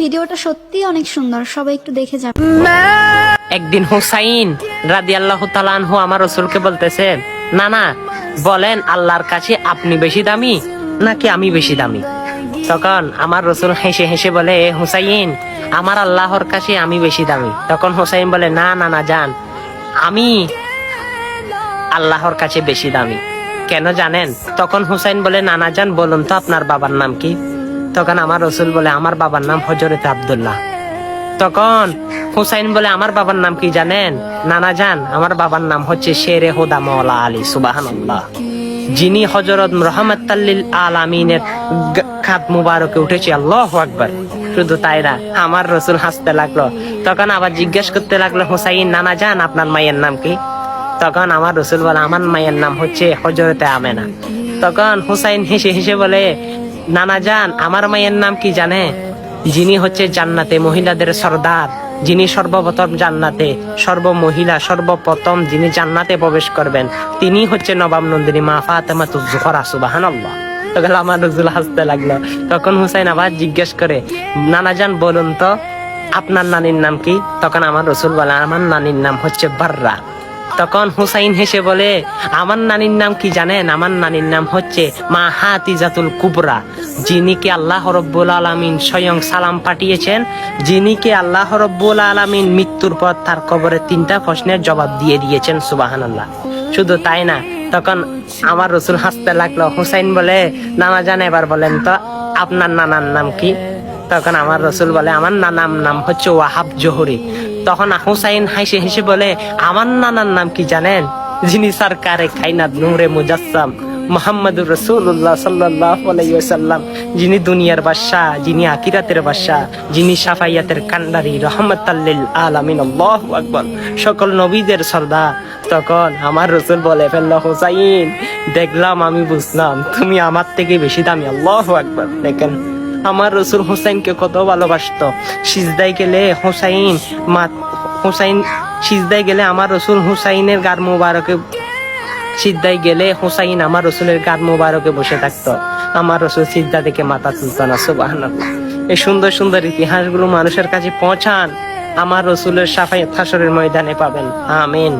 ভিডিওটা সত্যি অনেক সুন্দর, সবাই একটু দেখে যাবে। একদিন হুসাইন রাদিয়াল্লাহু তাআলা আনহু আমার রাসূলকে বলতেছে, না না, বলেন আল্লাহর কাছে আপনি বেশি দামি নাকি আমি বেশি দামি? তখন আমার রাসূল হেসে হেসে বলে, হুসাইন, আমার আল্লাহর কাছে আমি বেশি দামি। তখন হুসাইন বলে, না না না জান, আমি আল্লাহর কাছে বেশি দামি। কেন জানেন? তখন হুসাইন বলে, নানা জান বলুন তো আপনার বাবার নাম কি? তখন আমার রাসূল বলে, আমার বাবার নাম হযরত আব্দুল্লাহ। তখন হুসাইন বলে, আমার বাবার নাম কি জানেন? নানা জান, আমার বাবার নাম হচ্ছে শেরে হুদা মাওলা আলী। সুবহানাল্লাহ। যিনি হযরত রাহমাতাল লিল আলামিনের খাত মুবারকে উঠেছে। আল্লাহু আকবার। শুধু তাই না, আমার রাসূল হাসতে লাগলো। তখন আবার জিজ্ঞেস করতে লাগলো, হুসাইন নানা জান আপনার মায়ের নাম কি? তখন আমার রাসূল বলে, আমার মায়ের নাম হচ্ছে হযরতে আমেনা। তখন হুসাইন হেসে হেসে বলে, নানা জান আমার মায়ের নাম কি জানে? যিনি হচ্ছে জান্নাতে মহিলাদের সর্দার, যিনি সর্বপ্রথম জান্নাতে সর্বমহিলা সর্বপ্রথম যিনি জান্নাতে প্রবেশ করবেন, তিনি হচ্ছে নবাব নন্দিনী মা ফাতেমাতুজ জোহরা। সুবহানাল্লাহ। তখন আমার রাসূল হাসতে লাগলো। তখন হুসাইন আবার জিজ্ঞেস করে, নানা জান বলুন তো আপনার নানির নাম কি? তখন আমার রাসূল বলে, আমার নানির নাম হচ্ছে বাররা। তখন হুসাইন হেসে বলে, আমার নানির নাম কি জানেন? আমার নানির নাম হচ্ছে মা হাতিজাতুল কুবরা, যিনি কে আল্লাহ রাব্বুল আলামিন স্বয়ং সালাম পাঠিয়েছেন, যিনি কে আল্লাহ রাব্বুল আলামিন মৃত্যুর পর তার কবরে 3টা প্রশ্নের জবাব দিয়ে দিয়েছেন। সুবহানাল্লাহ। শুধু তাই না, তখন আমার রাসূল হাসতে লাগলো। হুসাইন বলে, নানা জান এবার বলেন তো আপনার নানার নাম কি? তখন আমার রাসূল বলে, আমার নানার নাম হচ্ছে ওয়াহাব জোহরি। তখন হুসাইন হাসে হেসে বলে, আমার নানার নাম কি জানেন? যিনি সরকারে কায়নাত নূরে মুজাসসাম মুহাম্মদুর রাসূলুল্লাহ সাল্লাল্লাহু আলাইহি ওয়াসাল্লাম, যিনি দুনিয়ার বাদশা, যিনি আখিরাতের বাদশা, যিনি শাফায়াতের কান্ডারি, রাহমাতাল লিল আলামিন। আল্লাহু আকবার। সকল নবীদের সর্দার। তখন আমার রাসূল বলে ফেলল, হুসাইন দেখলাম, আমি বুঝলাম তুমি আমার থেকে বেশি দামি। আল্লাহু আকবার। দেখেন আমার রাসূল হুসাইনকে কত ভালোবাসতো। সিজদায় গেলে হুসাইন সিজদায় গেলে আমার রাসূল হুসাইনের গার মুবারকে সিজদায় গেলে হুসাইন আমার রাসূলের গার মুবারকে বসে থাকতো। আমার রাসূল সিজদা থেকে মাথা তুলতো না। সুবহানাল্লাহ। এই সুন্দর সুন্দর ইতিহাসগুলো মানুষের কাছে পৌঁছান, আমার রাসূলের শাফায়াত হাসরের ময়দানে পাবেন। আমিন।